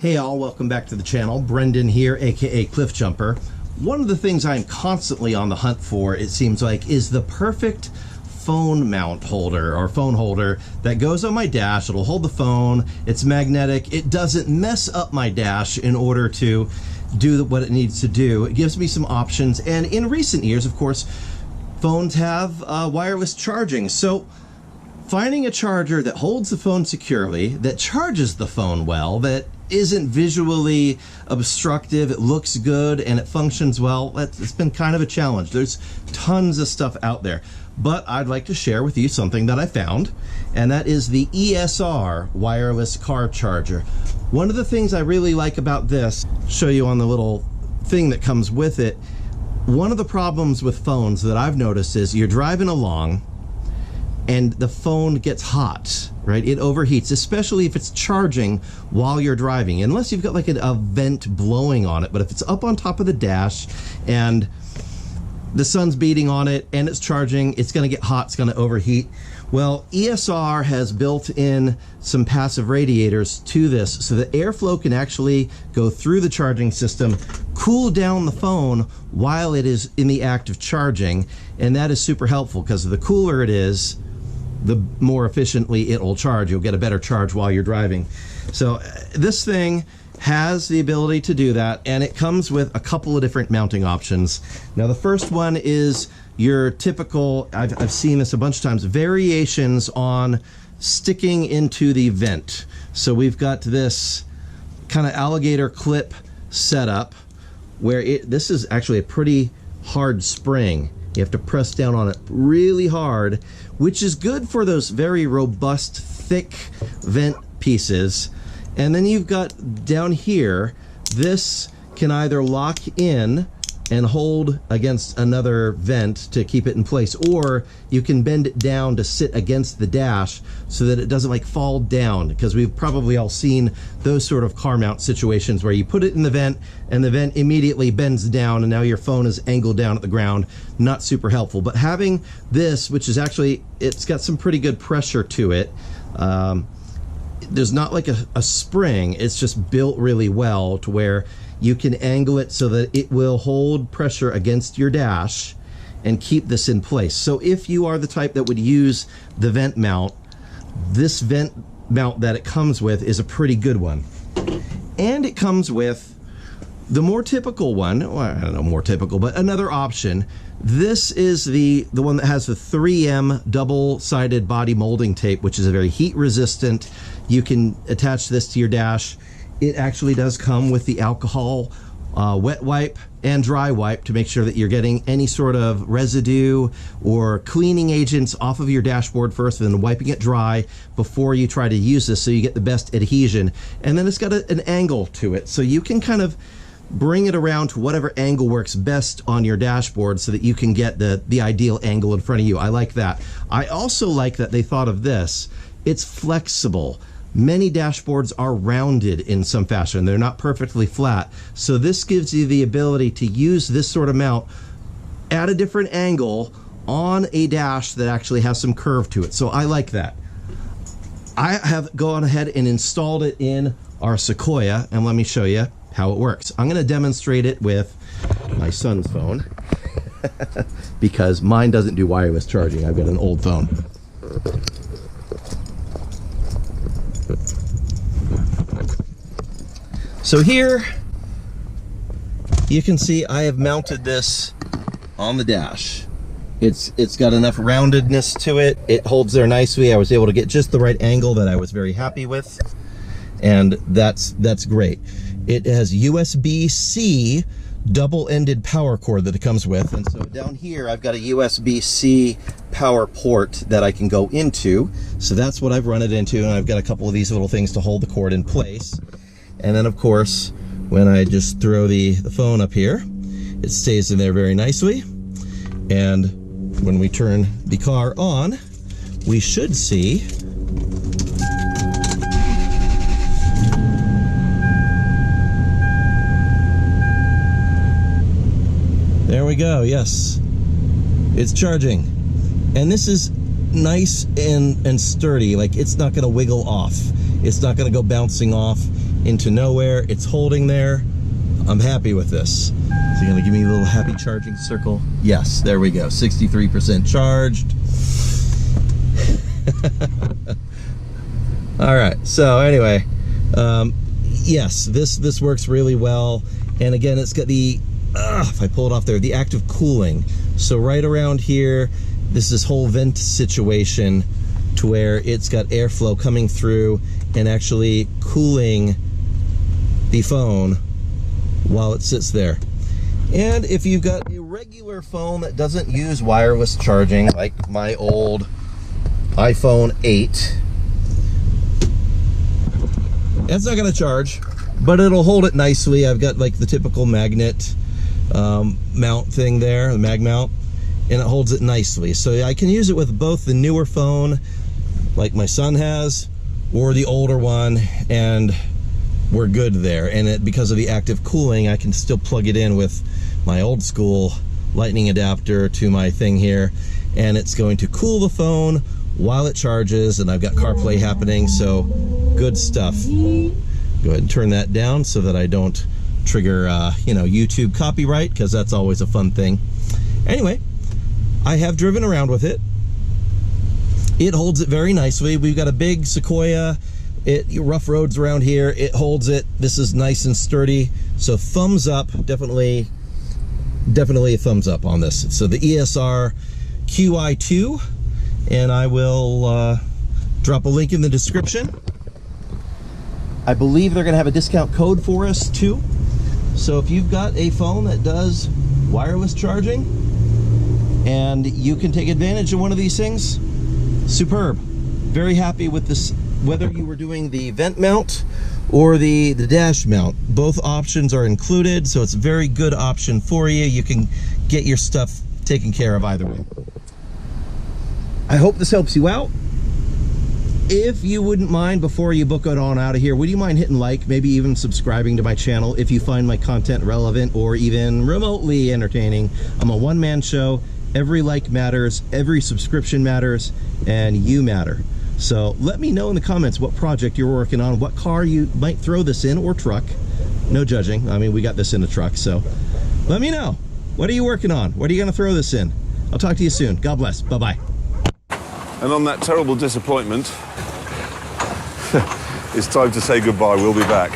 Hey all, welcome back to the channel. Brendan here, aka Cliff Jumper. One of the things I'm constantly on the hunt for, it seems like, is the perfect phone mount holder or phone holder that goes on my dash. It'll hold the phone, it's magnetic, it doesn't mess up my dash in order to do what it needs to do. It gives me some options, and in recent years, of course, phones have wireless charging. So finding a charger that holds the phone securely, that charges the phone well, that isn't visually obstructive, it looks good, and it functions well, it's been kind of a challenge. There's tons of stuff out there, but I'd like to share with you something that I found, and that is the ESR wireless car charger. One of the things I really like about this, show you on the little thing that comes with it, one of the problems with phones that I've noticed is you're driving along and the phone gets hot, right? It overheats, especially if it's charging while you're driving, unless you've got like a vent blowing on it. But if it's up on top of the dash and the sun's beating on it and it's charging, it's gonna get hot, it's gonna overheat. Well, ESR has built in some passive radiators to this so that airflow can actually go through the charging system, cool down the phone while it is in the act of charging. And that is super helpful because the cooler it is, the more efficiently it will charge. You'll get a better charge while you're driving. So this thing has the ability to do that, and it comes with a couple of different mounting options. Now the first one is your typical, I've seen this a bunch of times, variations on sticking into the vent. So we've got this kind of alligator clip setup where this is actually a pretty hard spring. You have to press down on it really hard, which is good for those very robust, thick vent pieces. And then you've got down here, this can either lock in and hold against another vent to keep it in place, or you can bend it down to sit against the dash so that it doesn't like fall down, because we've probably all seen those sort of car mount situations where you put it in the vent and the vent immediately bends down and now your phone is angled down at the ground. Not super helpful. But having this, which is actually, it's got some pretty good pressure to it, there's not like a spring, it's just built really well to where you can angle it so that it will hold pressure against your dash and keep this in place. So if you are the type that would use the vent mount, this vent mount that it comes with is a pretty good one. And it comes with the more typical one, well, I don't know, more typical, but another option. This is the one that has the 3M double-sided body molding tape, which is a very heat resistant. You can attach this to your dash. It actually does come with the alcohol wet wipe and dry wipe to make sure that you're getting any sort of residue or cleaning agents off of your dashboard first, and then wiping it dry before you try to use this so you get the best adhesion. And then it's got an angle to it, so you can kind of bring it around to whatever angle works best on your dashboard so that you can get the ideal angle in front of you. I like that. I also like that they thought of this. It's flexible. Many dashboards are rounded in some fashion. They're not perfectly flat. So this gives you the ability to use this sort of mount at a different angle on a dash that actually has some curve to it. So I like that. I have gone ahead and installed it in our Sequoia, and let me show you how it works. I'm going to demonstrate it with my son's phone because mine doesn't do wireless charging. I've got an old phone. So here you can see I have mounted this on the dash. It's got enough roundedness to it. It holds there nicely. I was able to get just the right angle that I was very happy with, and that's great. It has USB-C double-ended power cord that it comes with, and so down here I've got a USB-C power port that I can go into. So that's what I've run it into, and I've got a couple of these little things to hold the cord in place. And then of course, when I just throw the phone up here, it stays in there very nicely. And when we turn the car on, we should see there we go, yes. It's charging. And this is nice and sturdy, like it's not gonna wiggle off. It's not gonna go bouncing off. into nowhere. It's holding there. I'm happy with this. So you're gonna give me a little happy charging circle? Yes, there we go, 63% charged. All right, so anyway, yes, this works really well. And again, it's got the, if I pull it off there, the active cooling. So right around here, this whole vent situation to where it's got airflow coming through and actually cooling the phone while it sits there. And if you've got a regular phone that doesn't use wireless charging, like my old iPhone 8, it's not gonna charge, but it'll hold it nicely. I've got like the typical magnet mount thing there, the mag mount, and it holds it nicely. So I can use it with both the newer phone, like my son has, or the older one, and we're good there. And because of the active cooling, I can still plug it in with my old school lightning adapter to my thing here, and it's going to cool the phone while it charges, and I've got CarPlay happening, so good stuff. Go ahead and turn that down so that I don't trigger, you know, YouTube copyright, because that's always a fun thing. Anyway, I have driven around with it. It holds it very nicely. We've got a big Sequoia, rough roads around here. It holds it. This is nice and sturdy. So thumbs up, definitely a thumbs up on this. So the ESR Qi2, and I will drop a link in the description. I believe they're gonna have a discount code for us too. So if you've got a phone that does wireless charging and you can take advantage of one of these things, superb. Very happy with this, whether you were doing the vent mount or the dash mount. Both options are included, so it's a very good option for you. You can get your stuff taken care of either way. I hope this helps you out. If you wouldn't mind, before you book it on out of here, would you mind hitting like, maybe even subscribing to my channel if you find my content relevant or even remotely entertaining? I'm a one-man show. Every like matters, every subscription matters, and you matter. So let me know in the comments what project you're working on, what car you might throw this in, or truck. No judging. I mean, we got this in a truck, so let me know. What are you working on? What are you gonna throw this in? I'll talk to you soon. God bless. Bye-bye. And on that terrible disappointment, it's time to say goodbye. We'll be back.